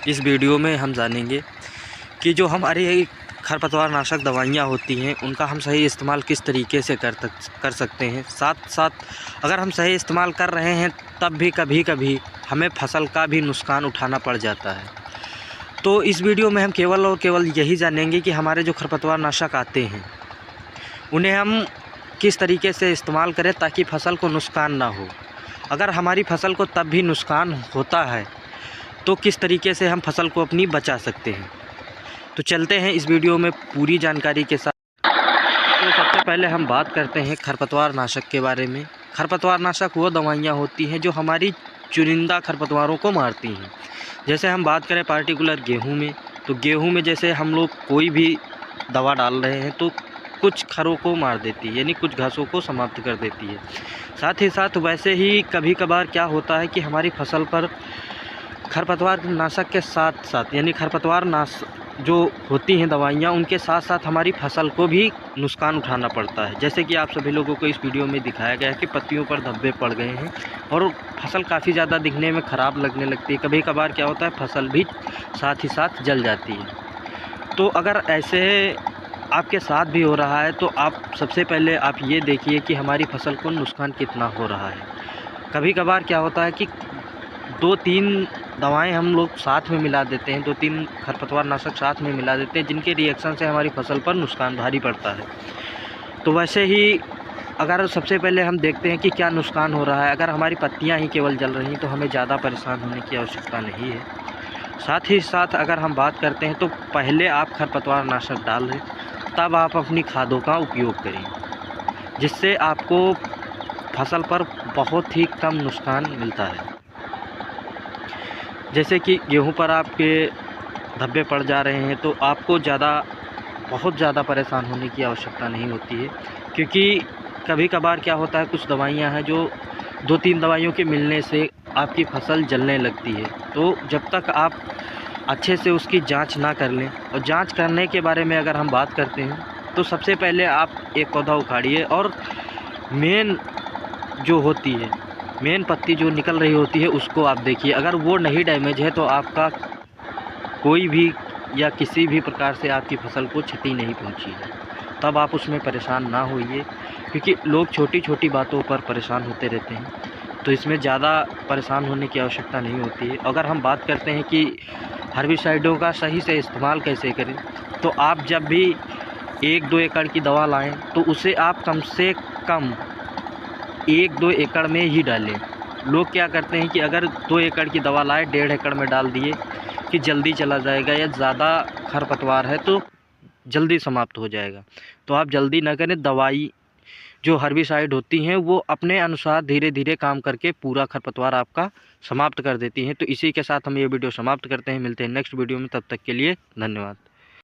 इस वीडियो में हम जानेंगे कि जो हमारी खरपतवार नाशक दवाइयाँ होती हैं उनका हम सही इस्तेमाल किस तरीके से कर सकते हैं। साथ साथ अगर हम सही इस्तेमाल कर रहे हैं तब भी कभी कभी हमें फसल का भी नुकसान उठाना पड़ जाता है। तो इस वीडियो में हम केवल और केवल यही जानेंगे कि हमारे जो खरपतवार नाशक आते हैं उन्हें हम किस तरीके से इस्तेमाल करें ताकि फसल को नुकसान ना हो। अगर हमारी फसल को तब भी नुकसान होता है तो किस तरीके से हम फसल को अपनी बचा सकते हैं। तो चलते हैं इस वीडियो में पूरी जानकारी के साथ। तो सबसे पहले हम बात करते हैं खरपतवार नाशक के बारे में। खरपतवार नाशक वो दवाइयाँ होती हैं जो हमारी चुनिंदा खरपतवारों को मारती हैं। जैसे हम बात करें पार्टिकुलर गेहूं में, तो गेहूं में जैसे हम लोग कोई भी दवा डाल रहे हैं तो कुछ खरों को मार देती है, यानी कुछ घासों को समाप्त कर देती है। साथ ही साथ वैसे ही कभी कभार क्या होता है कि हमारी फसल पर खरपतवार नाशक के साथ साथ यानी खरपतवार नाश जो होती हैं दवाइयाँ उनके साथ साथ हमारी फसल को भी नुकसान उठाना पड़ता है। जैसे कि आप सभी लोगों को इस वीडियो में दिखाया गया है कि पत्तियों पर धब्बे पड़ गए हैं और फसल काफ़ी ज़्यादा दिखने में ख़राब लगने लगती है। कभी कभार क्या होता है फसल भी साथ ही साथ जल जाती है। तो अगर ऐसे आपके साथ भी हो रहा है तो आप सबसे पहले आप ये देखिए कि हमारी फसल को नुकसान कितना हो रहा है। कभी कभार क्या होता है कि 2-3 दवाएं हम लोग साथ में मिला देते हैं, 2-3 खरपतवार नाशक साथ में मिला देते हैं जिनके रिएक्शन से हमारी फसल पर नुकसान भारी पड़ता है। तो वैसे ही अगर सबसे पहले हम देखते हैं कि क्या नुकसान हो रहा है। अगर हमारी पत्तियां ही केवल जल रही हैं तो हमें ज़्यादा परेशान होने की आवश्यकता नहीं है। साथ ही साथ अगर हम बात करते हैं तो पहले आप खरपतवार नाशक डाल दें, तब आप अपनी खादों का उपयोग करें, जिससे आपको फसल पर बहुत ही कम नुकसान मिलता है। जैसे कि गेहूं पर आपके धब्बे पड़ जा रहे हैं तो आपको बहुत ज़्यादा परेशान होने की आवश्यकता नहीं होती है, क्योंकि कभी कभार क्या होता है कुछ दवाइयां हैं जो 2-3 दवाइयों के मिलने से आपकी फसल जलने लगती है। तो जब तक आप अच्छे से उसकी जांच ना कर लें, और जांच करने के बारे में अगर हम बात करते हैं तो सबसे पहले आप एक पौधा उखाड़िए और मेन जो होती है, मेन पत्ती जो निकल रही होती है उसको आप देखिए। अगर वो नहीं डैमेज है तो आपका कोई भी या किसी भी प्रकार से आपकी फसल को क्षति नहीं पहुंची है, तब आप उसमें परेशान ना होइए, क्योंकि लोग छोटी छोटी बातों पर परेशान होते रहते हैं। तो इसमें ज़्यादा परेशान होने की आवश्यकता नहीं होती है। अगर हम बात करते हैं कि हर्बिसाइडों का सही से इस्तेमाल कैसे करें, तो आप जब भी 1-2 एकड़ की दवा लाएँ तो उसे आप कम से कम 1-2 एकड़ में ही डालें। लोग क्या करते हैं कि अगर 2 एकड़ की दवा लाए 1.5 एकड़ में डाल दिए कि जल्दी चला जाएगा या ज़्यादा खरपतवार है तो जल्दी समाप्त हो जाएगा। तो आप जल्दी ना करें। दवाई जो हर्बिसाइड होती हैं वो अपने अनुसार धीरे धीरे काम करके पूरा खरपतवार आपका समाप्त कर देती हैं। तो इसी के साथ हम ये वीडियो समाप्त करते हैं। मिलते हैं नेक्स्ट वीडियो में, तब तक के लिए धन्यवाद।